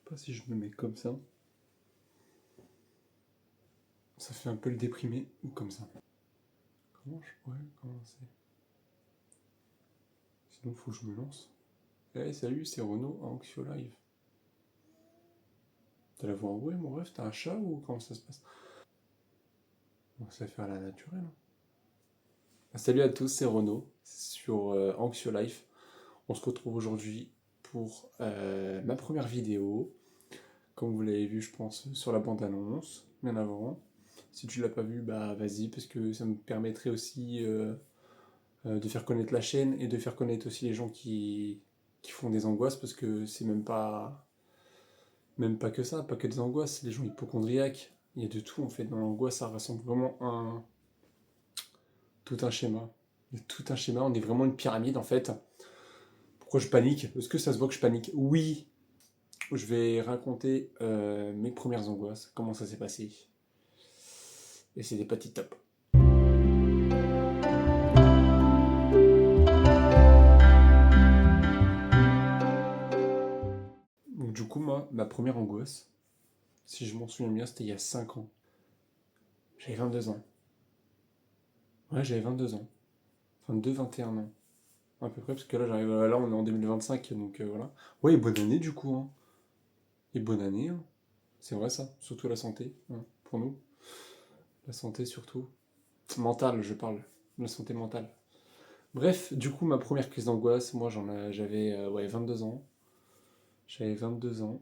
pas si je me mets comme ça. Ça fait un peu le déprimé, ou comme ça. Comment je pourrais commencer? Sinon, faut que je me lance. Eh, salut, c'est Renaud, Anxio Live. T'as la voix enrouée, mon rêve? T'as un chat ou comment ça se passe? On va se la faire à la naturelle. Salut à tous, c'est Renaud, sur Anxio Life. On se retrouve aujourd'hui pour ma première vidéo. Comme vous l'avez vu, je pense, sur la bande-annonce, bien avant. Si tu l'as pas vu, bah vas-y, parce que ça me permettrait aussi de faire connaître la chaîne et de faire connaître aussi les gens qui font des angoisses, parce que c'est même pas que ça, pas que des angoisses, les gens hypochondriaques. Il y a de tout en fait dans l'angoisse, ça ressemble vraiment à tout un schéma. Il y a tout un schéma, on est vraiment une pyramide en fait. Pourquoi je panique? Est-ce que ça se voit que je panique? Oui, je vais raconter mes premières angoisses, comment ça s'est passé. Et c'est des petits tops. Donc du coup, moi, ma première angoisse, si je m'en souviens bien, c'était il y a 5 ans. J'avais 22 ans. Ouais, j'avais 22 ans. 22, 21 ans. À peu près, parce que là, là on est en 2025, donc voilà. Ouais, et bonne année du coup, hein. Et bonne année, hein. C'est vrai ça, surtout la santé, hein, pour nous. La santé surtout. Mentale, je parle. La santé mentale. Bref, du coup, ma première crise d'angoisse, moi j'avais ouais, 22 ans. J'avais 22 ans.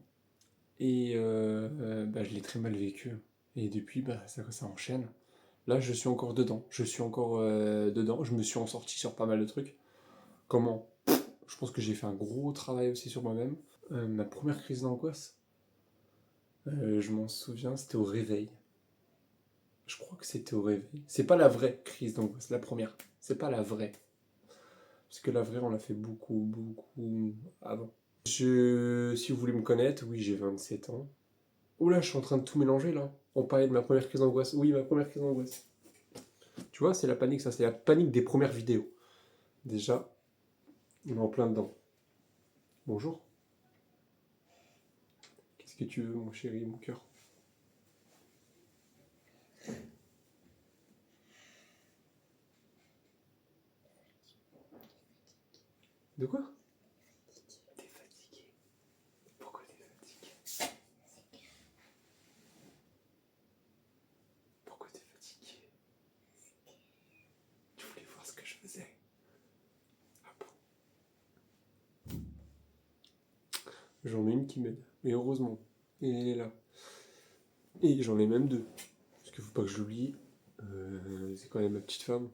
Et bah, je l'ai très mal vécu. Et depuis, bah, ça enchaîne. Là, je suis encore dedans. Je suis encore dedans. Je me suis en sorti sur pas mal de trucs. Comment? Je pense que j'ai fait un gros travail aussi sur moi-même. Ma première crise d'angoisse, je m'en souviens, c'était au réveil. Je crois que c'était au réveil. C'est pas la vraie crise d'angoisse, la première. C'est pas la vraie. Parce que la vraie, on l'a fait beaucoup avant. Si vous voulez me connaître, oui, j'ai 27 ans. Oula, je suis en train de tout mélanger là. On parlait de ma première crise d'angoisse. Oui, ma première crise d'angoisse. Tu vois, c'est la panique, ça, c'est la panique des premières vidéos. Déjà, on est en plein dedans. Bonjour. Qu'est-ce que tu veux, mon chéri, mon cœur? De quoi? T'es fatigué. Pourquoi t'es fatigué? Pourquoi t'es fatigué? Tu voulais voir ce que je faisais? Ah bon? J'en ai une qui m'aide. Et heureusement. Et elle est là. Et j'en ai même deux. Parce qu'il faut pas que je l'oublie. C'est quand même ma petite femme.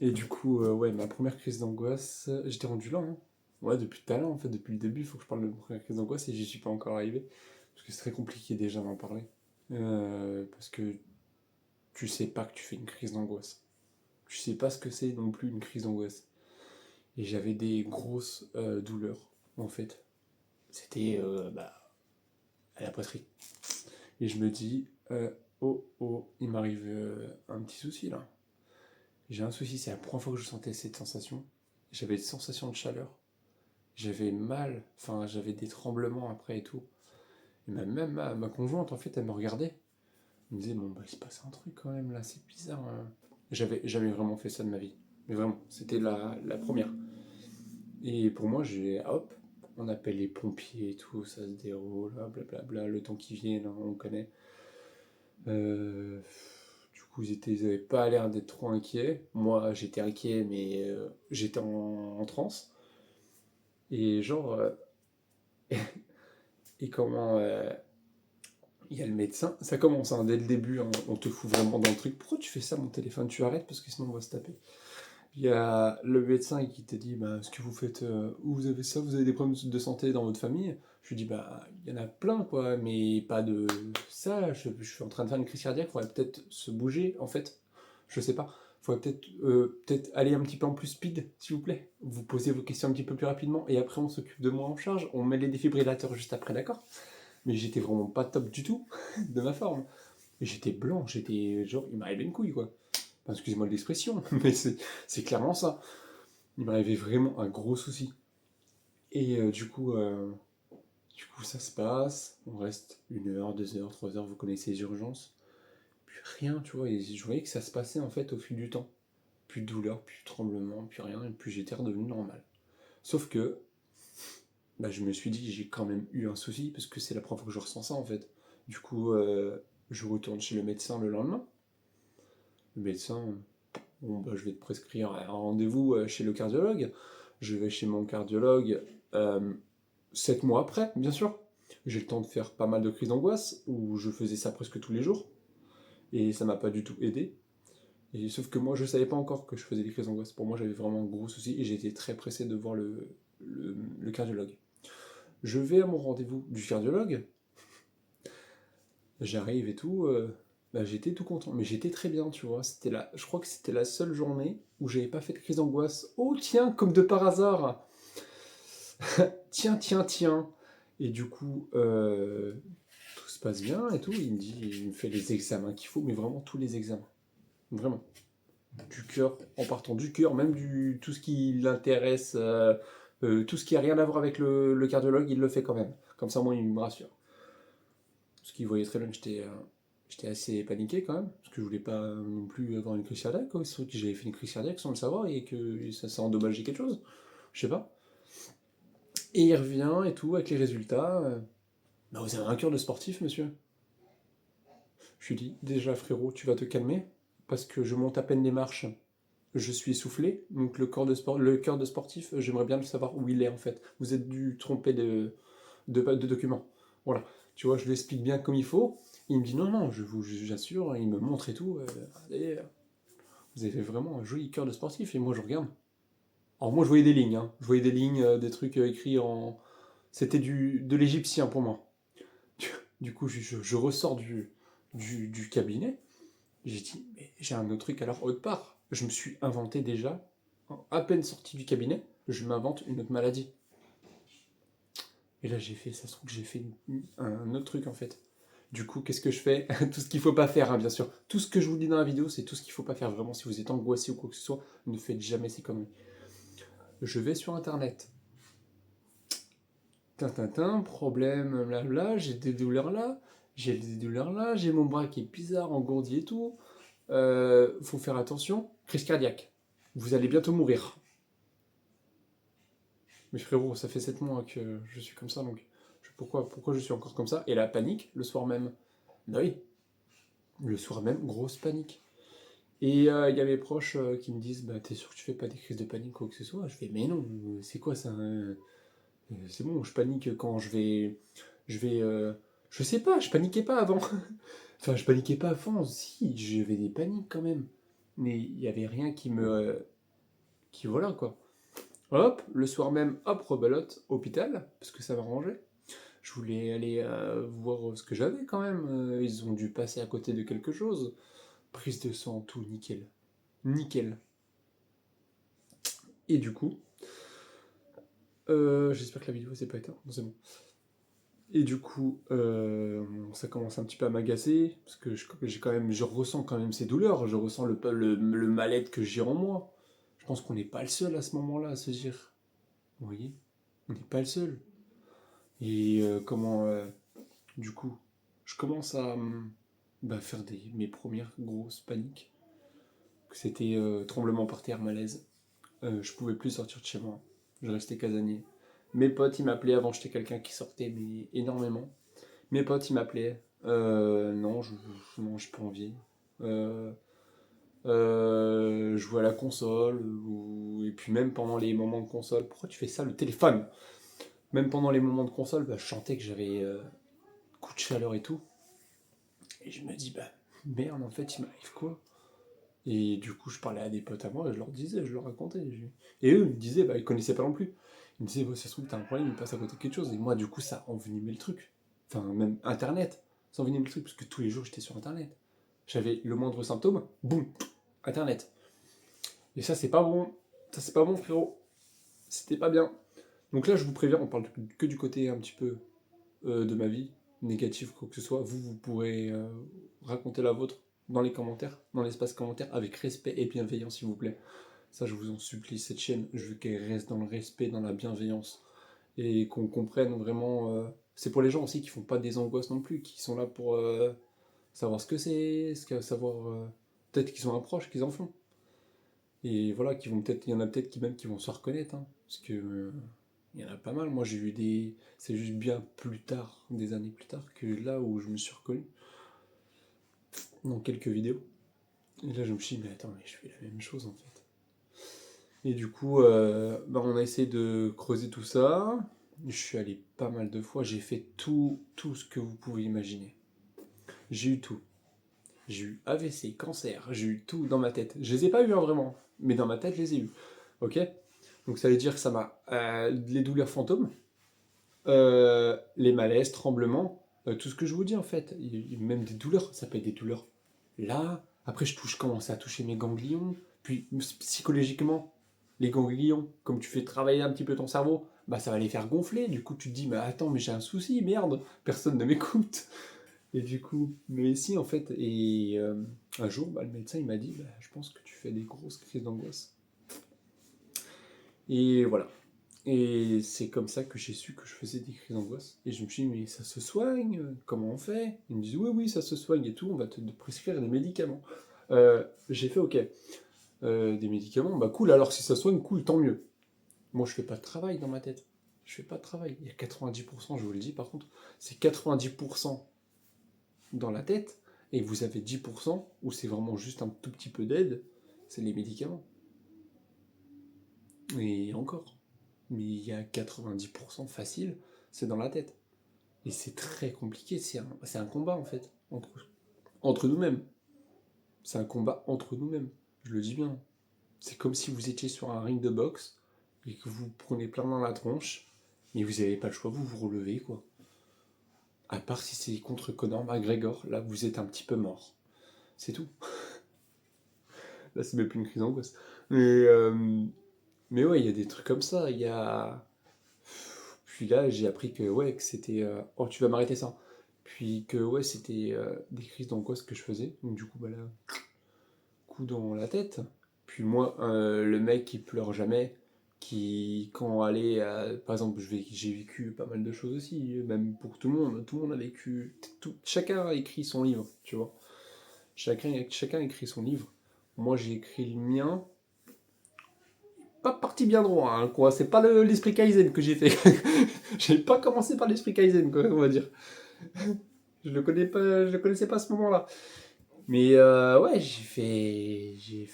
Et du coup, ouais, ma première crise d'angoisse, j'étais rendu là, hein. Ouais, depuis tout à l'heure, en fait, depuis le début, il faut que je parle de ma première crise d'angoisse et j'y suis pas encore arrivé. Parce que c'est très compliqué déjà d'en parler. Parce que tu sais pas que tu fais une crise d'angoisse. Tu sais pas ce que c'est non plus une crise d'angoisse. Et j'avais des grosses douleurs, en fait. C'était bah, à la poitrine. Et je me dis, oh, il m'arrive un petit souci là. J'ai un souci, c'est la première fois que je sentais cette sensation. J'avais des sensations de chaleur. J'avais mal, enfin j'avais des tremblements après et tout. Et même ma conjointe, en fait, elle me regardait. Elle me disait, bon, bah il se passe un truc quand même là, c'est bizarre, hein. J'avais jamais vraiment fait ça de ma vie. Mais vraiment, c'était la première. Et pour moi, hop, on appelle les pompiers et tout, ça se déroule, blablabla, le temps qui vient, hein, on connaît. Du coup, ils avaient pas l'air d'être trop inquiets. Moi, j'étais inquiet, mais j'étais en transe. Et genre, et comment il y a le médecin, ça commence hein, dès le début, hein, on te fout vraiment dans le truc. Pourquoi tu fais ça, mon téléphone? Tu arrêtes parce que sinon on va se taper. Il y a le médecin qui te dit bah, ce que vous faites, vous avez ça, vous avez des problèmes de santé dans votre famille. Je lui dis bah il y en a plein quoi, mais pas de ça. Je suis en train de faire une crise cardiaque, il faudrait peut-être se bouger en fait. Je sais pas. Il faudrait peut-être aller un petit peu en plus speed, s'il vous plaît. Vous posez vos questions un petit peu plus rapidement et après on s'occupe de moi en charge. On met les défibrillateurs juste après, d'accord? Mais j'étais vraiment pas top du tout de ma forme. Et j'étais blanc, j'étais genre, il m'arrivait une couille quoi. Enfin, excusez-moi de l'expression, mais c'est clairement ça. Il m'arrivait vraiment un gros souci. Et du coup, ça se passe, on reste 1 heure, 2 heures, 3 heures, vous connaissez les urgences. Puis rien, tu vois, et je voyais que ça se passait en fait au fil du temps. Plus de douleur, plus de tremblement, plus rien, et puis j'étais redevenu normal. Sauf que, bah, je me suis dit, j'ai quand même eu un souci, parce que c'est la première fois que je ressens ça en fait. Du coup, je retourne chez le médecin le lendemain. Le médecin, bon, bah, je vais te prescrire un rendez-vous chez le cardiologue. Je vais chez mon cardiologue 7 mois après, bien sûr. J'ai le temps de faire pas mal de crises d'angoisse, où je faisais ça presque tous les jours, et ça m'a pas du tout aidé. Et sauf que moi, je savais pas encore que je faisais des crises d'angoisse. Pour moi, j'avais vraiment un gros souci, et j'étais très pressé de voir le cardiologue. Je vais à mon rendez-vous du cardiologue, j'arrive et tout, bah, j'étais tout content, mais j'étais très bien, tu vois. Je crois que c'était la seule journée où j'avais pas fait de crise d'angoisse. Oh tiens, comme de par hasard. Tiens, tiens, tiens. Et du coup, tout se passe bien et tout. Il me fait les examens qu'il faut, mais vraiment tous les examens. Vraiment. Du cœur, en partant du cœur, même tout ce qui l'intéresse, tout ce qui a rien à voir avec le cardiologue, il le fait quand même. Comme ça, moi, il me rassure. Parce qu'il voyait très bien que j'étais assez paniqué quand même, parce que je voulais pas non plus avoir une crise cardiaque. C'est vrai que j'avais fait une crise cardiaque sans le savoir et que ça a endommagé quelque chose. Je sais pas. Et il revient et tout, avec les résultats. Bah, vous avez un cœur de sportif, monsieur. Je lui dis, déjà frérot, tu vas te calmer, parce que je monte à peine les marches, je suis essoufflé, donc le cœur de sportif, j'aimerais bien le savoir où il est en fait. Vous êtes dû tromper de document. Voilà, tu vois, je lui explique bien comme il faut. Il me dit non, non, j'assure, il me montre et tout. Allez, vous avez vraiment un joli cœur de sportif, et moi je regarde. Alors moi je voyais des lignes, hein. Je voyais des lignes, des trucs écrits en. C'était de l'égyptien pour moi. Du coup, je ressors du cabinet. J'ai dit, mais j'ai un autre truc alors autre part. Je me suis inventé déjà, à peine sorti du cabinet, je m'invente une autre maladie. Et là, ça se trouve que j'ai fait un autre truc en fait. Du coup, qu'est-ce que je fais? Tout ce qu'il faut pas faire, hein, bien sûr. Tout ce que je vous dis dans la vidéo, c'est tout ce qu'il faut pas faire. Vraiment, si vous êtes angoissé ou quoi que ce soit, ne faites jamais ces conneries. Je vais sur internet. Tintintin, problème, blabla, j'ai des douleurs là, j'ai mon bras qui est bizarre, engourdi et tout. Faut faire attention. Crise cardiaque. Vous allez bientôt mourir. Mais frérot, ça fait 7 mois que je suis comme ça, donc pourquoi je suis encore comme ça? Et la panique, le soir même. Bah oui, le soir même, grosse panique. Et il y a mes proches qui me disent, bah t'es sûr que tu fais pas des crises de panique ou quoi que ce soit? Je fais, mais non, c'est quoi ça? C'est bon, je panique quand je vais, je sais pas, je paniquais pas avant. Enfin, je paniquais pas avant, si, j'avais des paniques quand même. Mais il y avait rien qui voilà quoi. Hop, le soir même, hop, rebelote, hôpital, parce que ça m'arrangeait. Je voulais aller voir ce que j'avais quand même. Ils ont dû passer à côté de quelque chose. Prise de sang, tout, nickel. Nickel. Et du coup, j'espère que la vidéo s'est pas éteinte. Non, c'est bon. Et du coup, ça commence un petit peu à m'agacer, parce que je ressens quand même ces douleurs, je ressens le mal-être que j'ai en moi. Je pense qu'on n'est pas le seul à ce moment-là à se dire. Vous voyez? On n'est pas le seul. Et du coup, je commence à bah, faire mes premières grosses paniques. C'était tremblement par terre, malaise. Je pouvais plus sortir de chez moi. Je restais casanier. Mes potes, ils m'appelaient avant, j'étais quelqu'un qui sortait, mais énormément. Mes potes, ils m'appelaient. Non, non, j'ai pas envie. Euh, jouer à la console. Et puis même pendant les moments de console. Pourquoi tu fais ça, le téléphone? Même pendant les moments de console, bah, je chantais que j'avais coup de chaleur et tout. Et je me dis, bah merde, en fait, il m'arrive quoi? Et du coup, je parlais à des potes à moi, et je leur disais, je leur racontais. Et eux, ils me disaient, bah ils connaissaient pas non plus. Ils me disaient, bah, ça se trouve, t'as un problème, il passe à côté de quelque chose. Et moi, du coup, ça envenimait le truc. Enfin, même Internet, ça envenimait le truc, parce que tous les jours, j'étais sur Internet. J'avais le moindre symptôme, boum, Internet. Et ça, c'est pas bon. Ça, c'est pas bon, frérot. C'était pas bien. Donc là, je vous préviens, on parle que du côté un petit peu de ma vie, négatif, quoi que ce soit. Vous pourrez raconter la vôtre dans les commentaires, dans l'espace commentaire, avec respect et bienveillance, s'il vous plaît. Ça, je vous en supplie, cette chaîne, je veux qu'elle reste dans le respect, dans la bienveillance. et qu'on comprenne vraiment. C'est pour les gens aussi qui font pas des angoisses non plus, qui sont là pour savoir ce que c'est, savoir peut-être qu'ils ont un proche qu'ils en font. Et voilà, qui vont peut-être, il y en a peut-être qui même qui vont se reconnaître, hein, parce que il y en a pas mal. Moi, j'ai eu des, c'est juste bien plus tard, des années plus tard, que là où je me suis reconnu dans quelques vidéos. Et là, je me suis dit, mais attends, mais je fais la même chose en fait. Et du coup, on a essayé de creuser tout ça. Je suis allé pas mal de fois. J'ai fait tout ce que vous pouvez imaginer. J'ai eu tout. J'ai eu AVC, cancer, j'ai eu tout dans ma tête. Je les ai pas eu vraiment, mais dans ma tête, je les ai eu. Ok. Donc ça veut dire que ça m'a les douleurs fantômes, les malaises, tremblements, tout ce que je vous dis en fait. Même des douleurs, ça peut être des douleurs là. Après, je commence à toucher mes ganglions. Puis psychologiquement, les ganglions, comme tu fais travailler un petit peu ton cerveau, bah ça va les faire gonfler. Du coup, tu te dis, mais attends, mais j'ai un souci, merde, personne ne m'écoute. Et du coup, mais si en fait, et un jour, bah, le médecin il m'a dit, bah, je pense que tu fais des grosses crises d'angoisse. Et voilà. Et c'est comme ça que j'ai su que je faisais des crises d'angoisse. Et je me suis dit, mais ça se soigne, comment on fait? Ils me disent, oui, oui, ça se soigne et tout, on va te prescrire des médicaments. J'ai fait, ok, des médicaments, bah cool, alors si ça soigne, cool, tant mieux. Moi, je fais pas de travail dans ma tête. Je fais pas de travail. Il y a 90%, je vous le dis par contre, c'est 90% dans la tête, et vous avez 10% où c'est vraiment juste un tout petit peu d'aide, c'est les médicaments. Et encore. Mais il y a 90% facile, c'est dans la tête. Et c'est très compliqué, c'est un combat en fait, entre nous-mêmes. C'est un combat entre nous-mêmes, je le dis bien. C'est comme si vous étiez sur un ring de boxe et que vous prenez plein dans la tronche, mais vous n'avez pas le choix, vous vous relevez quoi. À part si c'est contre Conor McGregor, là vous êtes un petit peu mort. C'est tout. Là c'est même plus une crise d'angoisse. Mais ouais, il y a des trucs comme ça. Il y a. Puis là, j'ai appris que ouais, que c'était. Oh, tu vas m'arrêter ça. Puis que ouais, c'était des crises d'angoisse que je faisais. Donc du coup, bah là, coup dans la tête. Puis moi, le mec qui pleure jamais, qui quand allait, par exemple, j'ai vécu pas mal de choses aussi, même pour tout le monde a vécu. Chacun a écrit son livre, tu vois. Chacun a écrit son livre. Moi, j'ai écrit le mien pas parti bien droit, hein, quoi. C'est pas l'esprit Kaizen que j'ai fait. J'ai pas commencé par l'esprit Kaizen, quoi, on va dire. Je le connaissais pas à ce moment-là. Mais ouais, j'ai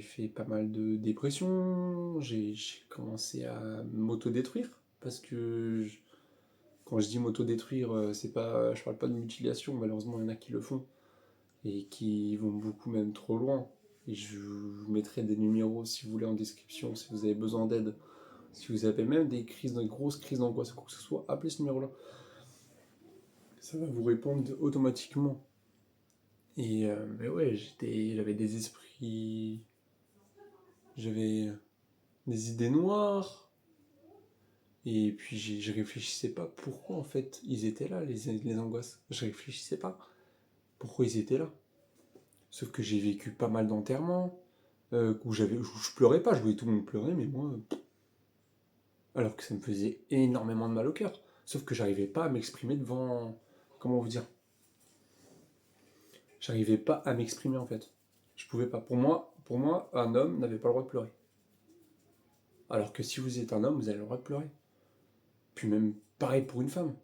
fait pas mal de dépression. J'ai commencé à m'auto-détruire parce que quand je dis m'auto-détruire, c'est pas, je parle pas de mutilation. Malheureusement, il y en a qui le font et qui vont beaucoup même trop loin. Et je vous mettrai des numéros si vous voulez en description, si vous avez besoin d'aide. Si vous avez même des crises, de grosses crises d'angoisse ou quoi que ce soit, appelez ce numéro-là. Ça va vous répondre automatiquement. Et mais ouais, j'avais des esprits, j'avais des idées noires. Et puis je réfléchissais pas pourquoi en fait ils étaient là, les angoisses. Je réfléchissais pas pourquoi ils étaient là. Sauf que j'ai vécu pas mal d'enterrements, où je pleurais pas, je voyais tout le monde pleurer, mais moi, alors que ça me faisait énormément de mal au cœur. Sauf que j'arrivais pas à m'exprimer devant. Comment vous dire? J'arrivais pas à m'exprimer en fait. Je pouvais pas. Pour moi, un homme n'avait pas le droit de pleurer. Alors que si vous êtes un homme, vous avez le droit de pleurer. Puis même pareil pour une femme.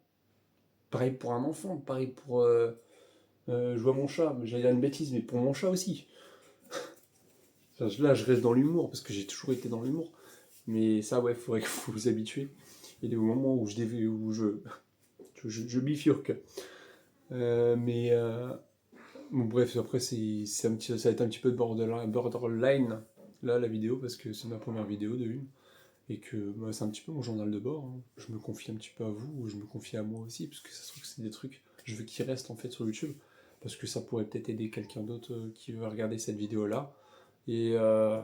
Pareil pour un enfant. Pareil pour. Je vois mon chat, mais j'allais dire une bêtise, mais pour mon chat aussi. Enfin, là, je reste dans l'humour parce que j'ai toujours été dans l'humour. Mais ça, ouais, faudrait que vous vous habituez. Il y a des moments où je bifurque. Mais bon, bref, après, ça va être un petit peu de borderline, là, la vidéo, parce que c'est ma première vidéo de une. Et que bah, c'est un petit peu mon journal de bord, hein. Je me confie un petit peu à vous, ou je me confie à moi aussi, parce que ça se trouve que c'est des trucs, je veux qu'ils restent en fait sur YouTube, parce que ça pourrait peut-être aider quelqu'un d'autre qui veut regarder cette vidéo-là. Et, euh,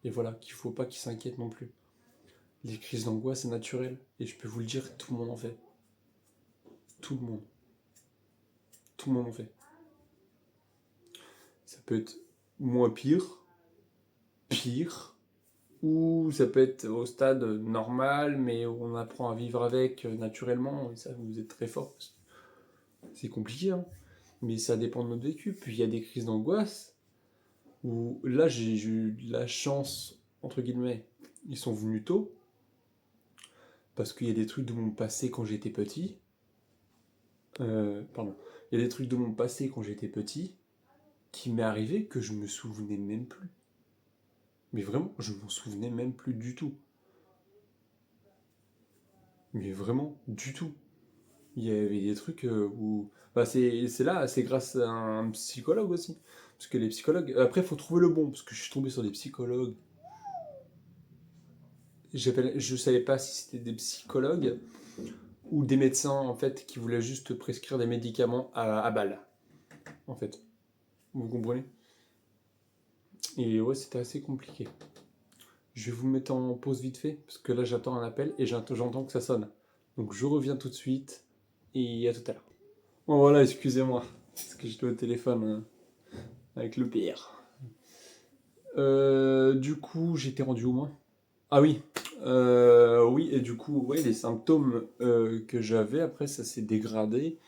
et voilà, qu'il faut pas qu'il s'inquiète non plus. Les crises d'angoisse, c'est naturel. Et je peux vous le dire, tout le monde en fait. Tout le monde. Tout le monde en fait. Ça peut être moins pire, pire, ou ça peut être au stade normal, mais on apprend à vivre avec naturellement, et ça, vous êtes très fort. C'est compliqué, hein, mais ça dépend de notre vécu. Puis il y a des crises d'angoisse, où là, j'ai eu de la chance, entre guillemets, ils sont venus tôt, parce qu'il y a des trucs de mon passé quand j'étais petit. Pardon. Il y a des trucs de mon passé quand j'étais petit qui m'est arrivé que je me souvenais même plus. Mais vraiment, je m'en souvenais même plus du tout. Mais vraiment, du tout. Il y avait des trucs où... Bah c'est là, c'est grâce à un psychologue aussi. Parce que les psychologues... Après, il faut trouver le bon, parce que je suis tombé sur des psychologues. Je savais pas si c'était des psychologues ou des médecins, en fait, qui voulaient juste prescrire des médicaments à balle, en fait. Vous comprenez? Et ouais, c'était assez compliqué. Je vais vous mettre en pause vite fait, parce que là j'attends un appel et j'entends que ça sonne. Donc je reviens tout de suite et à tout à l'heure. Bon voilà, excusez-moi, parce que j'étais au téléphone avec le PR. Du coup, j'étais rendu au moins. Ah oui, oui, et du coup, ouais, les symptômes que j'avais après, ça s'est dégradé.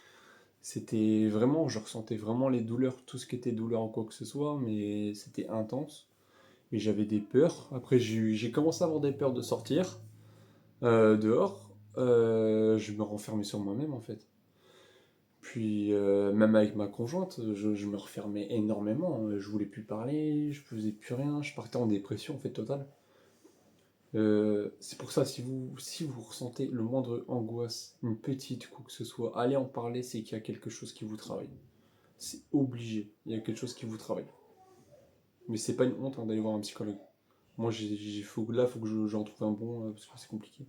C'était vraiment, je ressentais vraiment les douleurs, tout ce qui était douleur en quoi que ce soit, mais c'était intense. Et j'avais des peurs. Après, j'ai commencé à avoir des peurs de sortir dehors. Je me renfermais sur moi-même en fait. Puis même avec ma conjointe, je me refermais énormément. Je voulais plus parler, je faisais plus rien, je partais en dépression en fait totale. C'est pour ça, si vous ressentez le moindre angoisse, une petite quoi que ce soit, allez en parler, c'est qu'il y a quelque chose qui vous travaille. C'est obligé, il y a quelque chose qui vous travaille. Mais c'est pas une honte hein, d'aller voir un psychologue. Moi, là, faut que j'en trouve un bon, parce que c'est compliqué.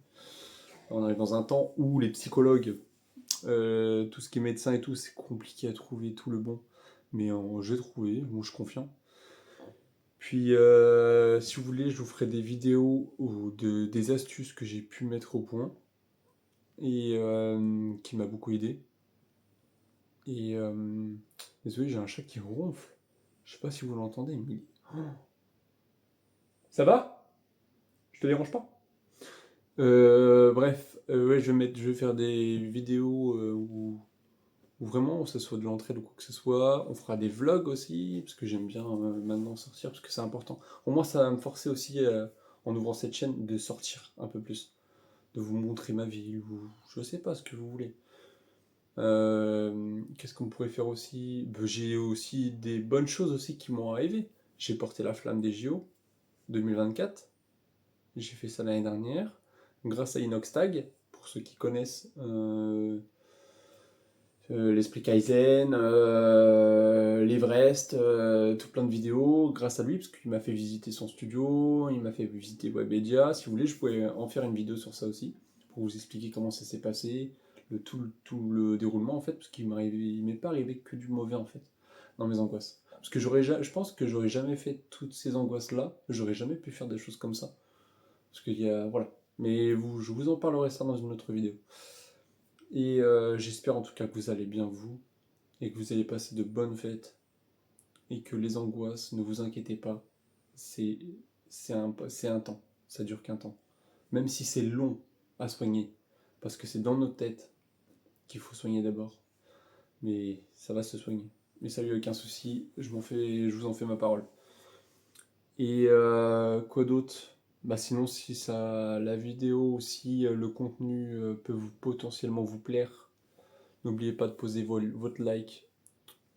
On arrive dans un temps où les psychologues, tout ce qui est médecin et tout, c'est compliqué à trouver tout le bon. Mais j'ai trouvé, moi je suis confiant. Puis, si vous voulez, je vous ferai des vidéos ou des astuces que j'ai pu mettre au point et qui m'a beaucoup aidé. Et désolé, j'ai un chat qui ronfle. Je sais pas si vous l'entendez, mais oh. Ça va? Je te dérange pas? Bref, ouais, je vais faire des vidéos où vraiment ça soit de l'entraide ou quoi que ce soit. On fera des vlogs aussi, parce que j'aime bien maintenant sortir, parce que c'est important. Au moins, ça va me forcer aussi, en ouvrant cette chaîne, de sortir un peu plus, de vous montrer ma vie, ou je sais pas ce que vous voulez. Qu'est-ce qu'on pourrait faire aussi? J'ai aussi des bonnes choses aussi qui m'ont arrivé. J'ai porté la flamme des JO 2024. J'ai fait ça l'année dernière, grâce à Inoxtag, pour ceux qui connaissent l'esprit Kaizen, l'Everest, tout plein de vidéos grâce à lui, parce qu'il m'a fait visiter son studio, il m'a fait visiter Webedia. Si vous voulez, je pourrais en faire une vidéo sur ça aussi, pour vous expliquer comment ça s'est passé, tout le déroulement en fait, parce qu'il m'est pas arrivé que du mauvais en fait, dans mes angoisses. Parce que je pense que j'aurais jamais fait toutes ces angoisses-là, j'aurais jamais pu faire des choses comme ça. Parce qu'il y a. Voilà. Mais je vous en parlerai ça dans une autre vidéo. Et j'espère en tout cas que vous allez bien vous, et que vous allez passer de bonnes fêtes, et que les angoisses, ne vous inquiétez pas, c'est un temps, ça dure qu'un temps. Même si c'est long à soigner, parce que c'est dans nos têtes qu'il faut soigner d'abord, mais ça va se soigner. Mais ça lui aucun souci, je vous en fais ma parole. Et quoi d'autre? Bah sinon, si la vidéo ou si le contenu peut potentiellement vous plaire, n'oubliez pas de poser votre like,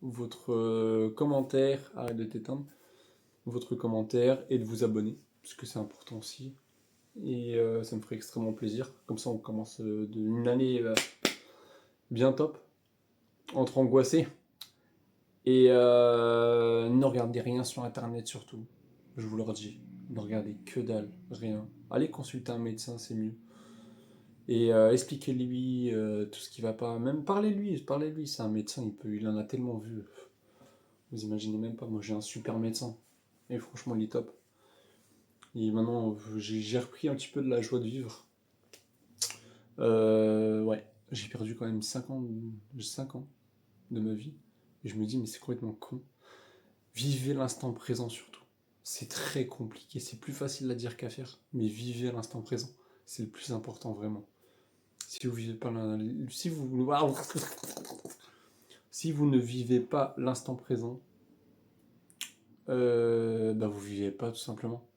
votre commentaire, arrête de t'éteindre, votre commentaire et de vous abonner, parce que c'est important aussi. Et ça me ferait extrêmement plaisir. Comme ça, on commence une année bien top, entre angoissés. Et ne regardez rien sur internet surtout, je vous le redis. Ne regardez que dalle, rien. Allez consulter un médecin, c'est mieux. Et expliquez-lui tout ce qui va pas. Même parlez-lui, c'est un médecin, il en a tellement vu. Vous imaginez même pas, moi j'ai un super médecin. Et franchement, il est top. Et maintenant, j'ai repris un petit peu de la joie de vivre. Ouais, j'ai perdu quand même 5 ans de ma vie. Et je me dis, mais c'est complètement con. Vivez l'instant présent surtout. C'est très compliqué, c'est plus facile à dire qu'à faire, mais vivez à l'instant présent. C'est le plus important, vraiment. Si vous vivez pas si vous ne vivez pas l'instant présent, bah vous vivez pas tout simplement.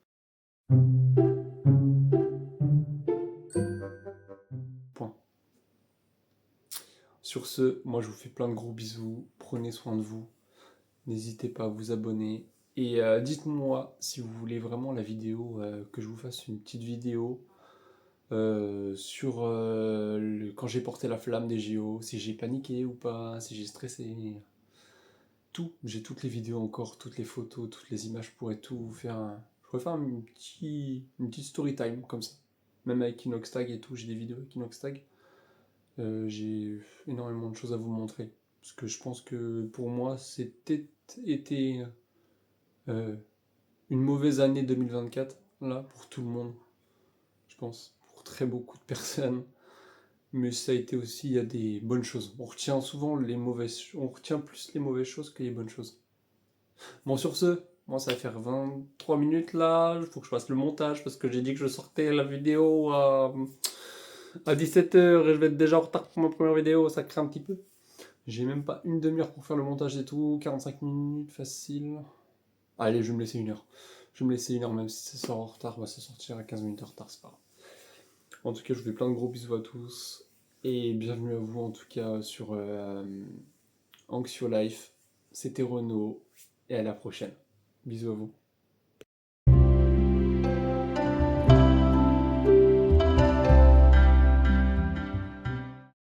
Point. Sur ce, moi je vous fais plein de gros bisous, prenez soin de vous, n'hésitez pas à vous abonner, et dites-moi si vous voulez vraiment la vidéo, que je vous fasse une petite vidéo sur quand j'ai porté la flamme des JO, si j'ai paniqué ou pas, si j'ai stressé, tout. J'ai toutes les vidéos encore, toutes les photos, toutes les images, je pourrais tout vous faire. Je pourrais faire une petite story time comme ça. Même avec Inoxtag et tout, j'ai des vidéos avec Inoxtag. J'ai énormément de choses à vous montrer. Parce que je pense que pour moi, c'était été une mauvaise année 2024, là, pour tout le monde. Je pense, pour très beaucoup de personnes. Mais ça a été aussi, il y a des bonnes choses. On retient souvent on retient plus les mauvaises choses que les bonnes choses. Bon, sur ce, moi ça va faire 23 minutes là, il faut que je fasse le montage parce que j'ai dit que je sortais la vidéo à 17h et je vais être déjà en retard pour ma première vidéo, ça craint un petit peu. J'ai même pas une demi-heure pour faire le montage et tout, 45 minutes facile. Allez, je vais me laisser une heure. Je vais me laisser une heure, même si ça sort en retard, bah, ça sortira à 15 minutes en retard, c'est pas grave. En tout cas, je vous fais plein de gros bisous à tous. Et bienvenue à vous en tout cas sur Anxio Life. C'était Renaud et à la prochaine. Bisous à vous.